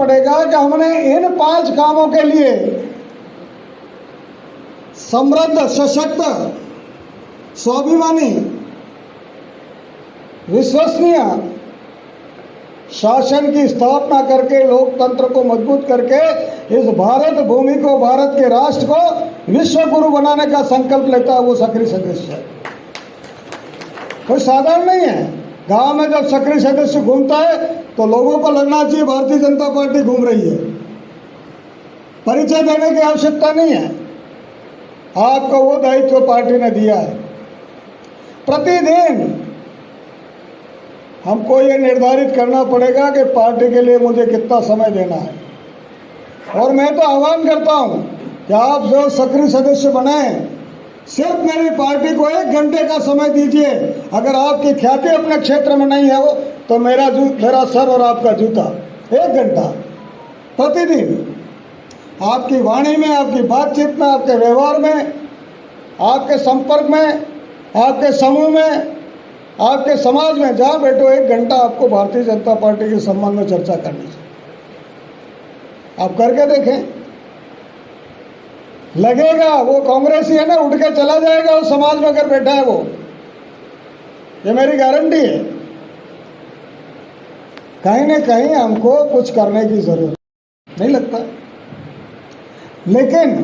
पड़ेगा कि हमने इन 5 कामों के लिए समृद्ध, सशक्त, स्वाभिमानी, विश्वसनीय शासन की स्थापना करके लोकतंत्र को मजबूत करके इस भारत भूमि को, भारत के राष्ट्र को विश्व गुरु बनाने का संकल्प लेता है वो सक्रिय सदस्य है। कोई साधारण नहीं है। गांव में जब सक्रिय सदस्य घूमता है तो लोगों को लगना चाहिए भारतीय जनता पार्टी घूम रही है। परिचय देने की आवश्यकता नहीं है। आपको वो दायित्व पार्टी ने दिया है। प्रतिदिन हमको ये निर्धारित करना पड़ेगा कि पार्टी के लिए मुझे कितना समय देना है। और मैं तो आह्वान करता हूं कि आप जो सक्रिय सदस्य बने, सिर्फ मेरी पार्टी को 1 घंटे का समय दीजिए। अगर आपकी ख्याति अपने क्षेत्र में नहीं है वो, तो मेरा सर और आपका जूता। 1 घंटा प्रतिदिन आपकी वाणी में, आपकी बातचीत में, आपके व्यवहार में, आपके संपर्क में, आपके समूह में, आपके समाज में जहां बैठो 1 घंटा आपको भारतीय जनता पार्टी के संबंध में चर्चा करनी चाहिए। आप करके देखें, लगेगा वो कांग्रेसी है ना, उठ के चला जाएगा उस समाज में अगर बैठा है वो। ये मेरी गारंटी है। कहीं ना कहीं हमको कुछ करने की जरूरत नहीं लगता, लेकिन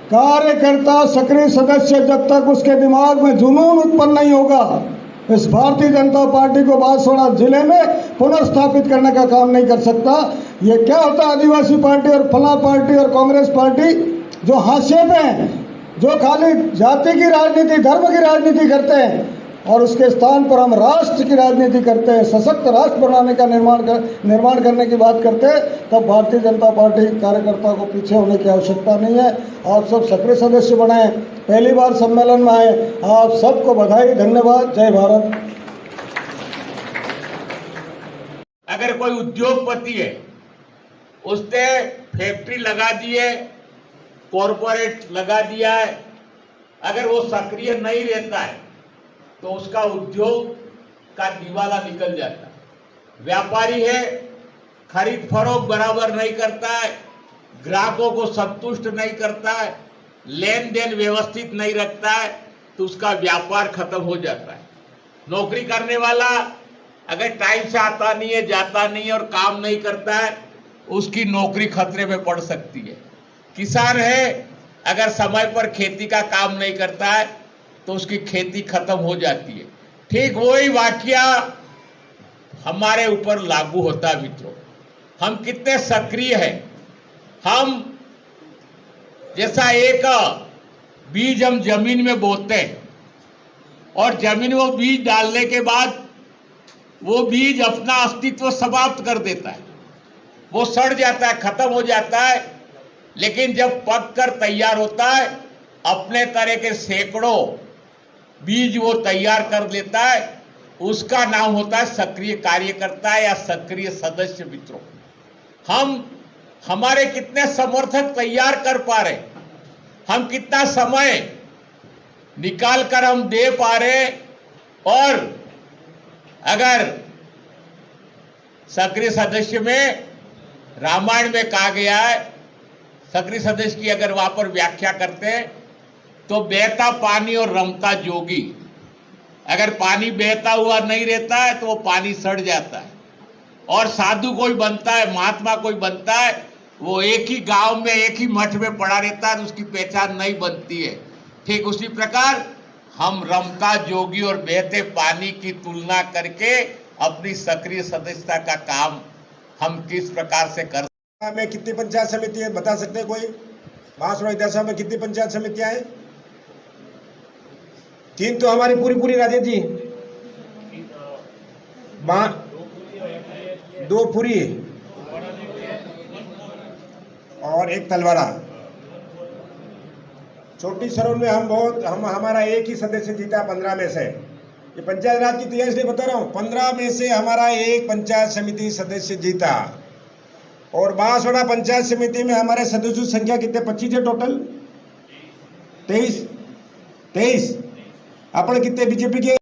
कार्यकर्ता, सक्रिय सदस्य जब तक उसके दिमाग में जुनून उत्पन्न नहीं होगा, इस भारतीय जनता पार्टी को बांसवाड़ा जिले में पुनर्स्थापित करने का काम नहीं कर सकता। ये क्या होता है, आदिवासी पार्टी और फला पार्टी और कांग्रेस पार्टी जो हाशिए पे हैं, जो खाली जाति की राजनीति, धर्म की राजनीति करते हैं, और उसके स्थान पर हम राष्ट्र की राजनीति करते हैं, सशक्त राष्ट्र बनाने का निर्माण करने की बात करते हैं, तब भारतीय जनता पार्टी कार्यकर्ता को पीछे होने की आवश्यकता नहीं है। आप सब सक्रिय सदस्य बनाए, पहली बार सम्मेलन में आए, आप सबको बधाई, धन्यवाद। जय भारत। अगर कोई उद्योगपति है, उसने फैक्ट्री लगा दी है, कॉरपोरेट लगा दिया है, अगर वो सक्रिय नहीं रहता है तो उसका उद्योग का दिवाला निकल जाता है। व्यापारी है, खरीद फरोख्त बराबर नहीं करता है, ग्राहकों को संतुष्ट नहीं करता है, लेन देन व्यवस्थित नहीं रखता है, तो उसका व्यापार खत्म हो जाता है। नौकरी करने वाला अगर टाइम से आता नहीं है, जाता नहीं है और काम नहीं करता है, उसकी नौकरी खतरे में पड़ सकती है। किसान है, अगर समय पर खेती का काम नहीं करता है तो उसकी खेती खत्म हो जाती है। ठीक वही वाकया हमारे ऊपर लागू होता है मित्रों। हम कितने सक्रिय हैं। हम जैसा एक बीज हम जमीन में बोते हैं और जमीन में बीज डालने के बाद वो बीज अपना अस्तित्व समाप्त कर देता है, वो सड़ जाता है, खत्म हो जाता है। लेकिन जब पक कर तैयार होता है, अपने तरह के सैकड़ों बीज वो तैयार कर लेता है, उसका नाम होता है सक्रिय कार्यकर्ता या सक्रिय सदस्य। मित्रों, हमारे कितने समर्थक तैयार कर पा रहे, हम कितना समय निकाल कर हम दे पा रहे। और अगर सक्रिय सदस्य में रामायण में कहा गया है, सक्रिय सदस्य की अगर वहां पर व्याख्या करते हैं तो बहता पानी और रमता जोगी। अगर पानी बहता हुआ नहीं रहता है तो वो पानी सड़ जाता है। और साधु कोई बनता है, महात्मा कोई बनता है, वो एक ही गांव में, एक ही मठ में पड़ा रहता है, तो उसकी पहचान नहीं बनती है। ठीक उसी प्रकार हम रमता जोगी और बहते पानी की तुलना करके अपनी सक्रिय सदस्यता का काम हम किस प्रकार से कर में कितनी पंचायत समिति है बता सकते हैं कोई? बांसवाड़ा विधानसभा में कितनी पंचायत समितियां हैं? 3 तो हमारी पूरी राजेश जी, 2 पूरी और 1 तलवाड़ा। छोटी सरौन में हमारा एक ही सदस्य जीता 15 में से। ये पंचायत राज की तैयारी इसलिए बता रहा हूँ, 15 में से हमारा एक पंचायत समिति सदस्य जीता। और बांसवाड़ा पंचायत समिति में हमारे सदस्यों की संख्या कितने? 25 है टोटल। 23 अपन कितने बीजेपी के?